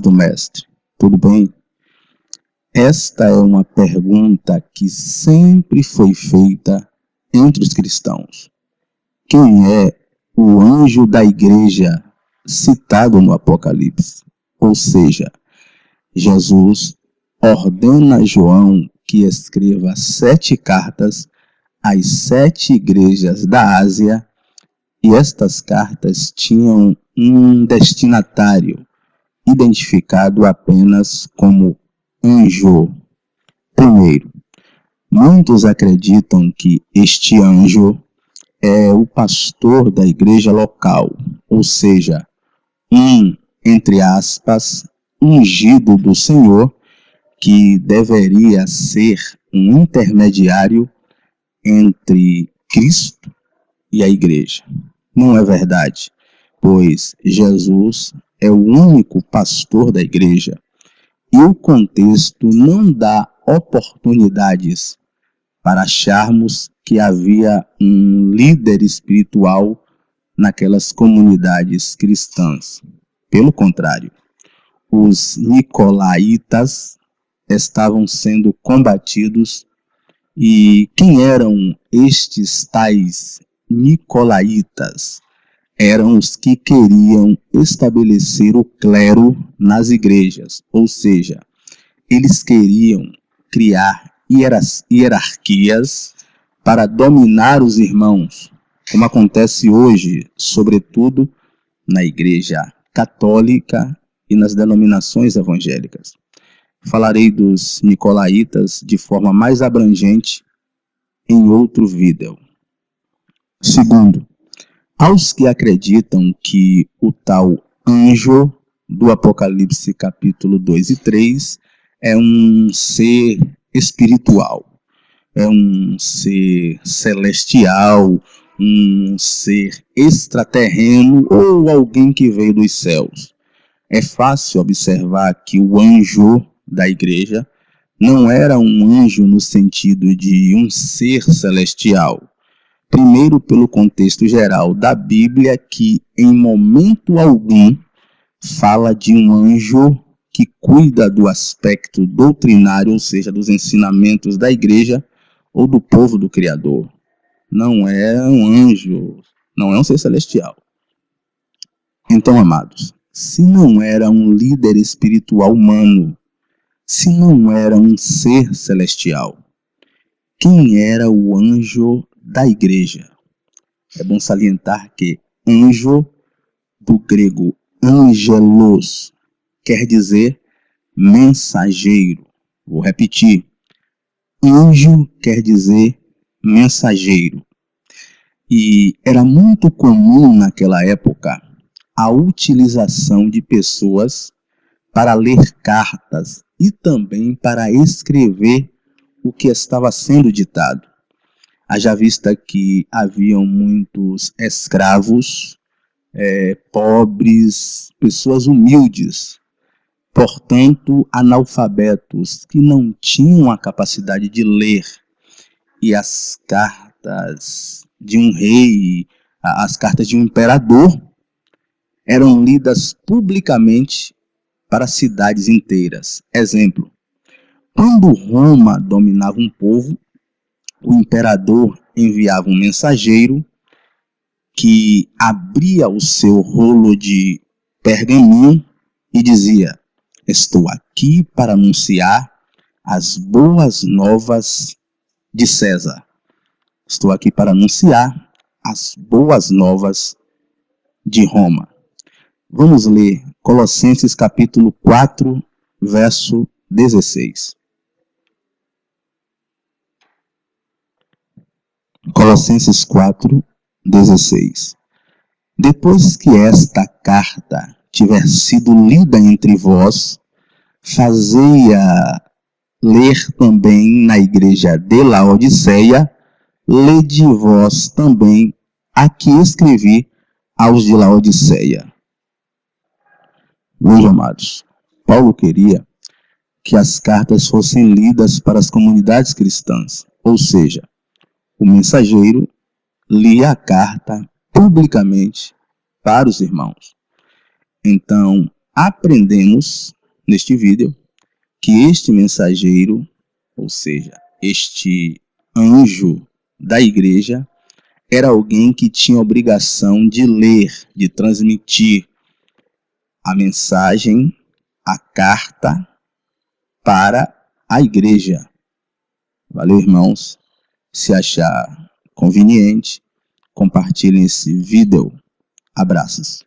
Santo Mestre, tudo bem? Esta é uma pergunta que sempre foi feita entre os cristãos. Quem é o anjo da igreja citado no Apocalipse? Ou seja, Jesus ordena a João que escreva 7 cartas às 7 igrejas da Ásia, e estas cartas tinham um destinatário identificado apenas como anjo. Primeiro, muitos acreditam que este anjo é o pastor da igreja local, ou seja, entre aspas, ungido do Senhor, que deveria ser um intermediário entre Cristo e a igreja. Não é verdade, pois Jesus é o único pastor da igreja e o contexto não dá oportunidades para acharmos que havia um líder espiritual naquelas comunidades cristãs. Pelo contrário, os nicolaítas estavam sendo combatidos. E quem eram estes tais nicolaítas? Eram os que queriam estabelecer o clero nas igrejas, ou seja, eles queriam criar hierarquias para dominar os irmãos, como acontece hoje, sobretudo na igreja católica e nas denominações evangélicas. Falarei dos nicolaítas de forma mais abrangente em outro vídeo. Segundo, aos que acreditam que o tal anjo do Apocalipse capítulo 2 e 3 é um ser espiritual, é um ser celestial, um ser extraterreno ou alguém que veio dos céus. É fácil observar que o anjo da igreja não era um anjo no sentido de um ser celestial. Primeiro, pelo contexto geral da Bíblia, que em momento algum fala de um anjo que cuida do aspecto doutrinário, ou seja, dos ensinamentos da igreja ou do povo do Criador. Não é um anjo, não é um ser celestial. Então, amados, se não era um líder espiritual humano, se não era um ser celestial, quem era o anjo da igreja? É bom salientar que anjo, do grego angelos, quer dizer mensageiro. Vou repetir. Anjo quer dizer mensageiro. E era muito comum naquela época a utilização de pessoas para ler cartas e também para escrever o que estava sendo ditado. Haja vista que haviam muitos escravos, pobres, pessoas humildes, portanto analfabetos, que não tinham a capacidade de ler. E as cartas de um rei, as cartas de um imperador, eram lidas publicamente para cidades inteiras. Exemplo, quando Roma dominava um povo, o imperador enviava um mensageiro que abria o seu rolo de pergaminho e dizia: estou aqui para anunciar as boas novas de César. Estou aqui para anunciar as boas novas de Roma. Vamos ler Colossenses capítulo 4, verso 16. Colossenses 4, 16. Depois que esta carta tiver sido lida entre vós, fazei-a ler também na igreja de Laodiceia, lede vós também a que escrevi aos de Laodiceia. Meus amados, Paulo queria que as cartas fossem lidas para as comunidades cristãs, ou seja, o mensageiro lia a carta publicamente para os irmãos. Então, aprendemos neste vídeo que este mensageiro, ou seja, este anjo da igreja, era alguém que tinha obrigação de ler, de transmitir a mensagem, a carta para a igreja. Valeu, irmãos. Se achar conveniente, compartilhem esse vídeo. Abraços.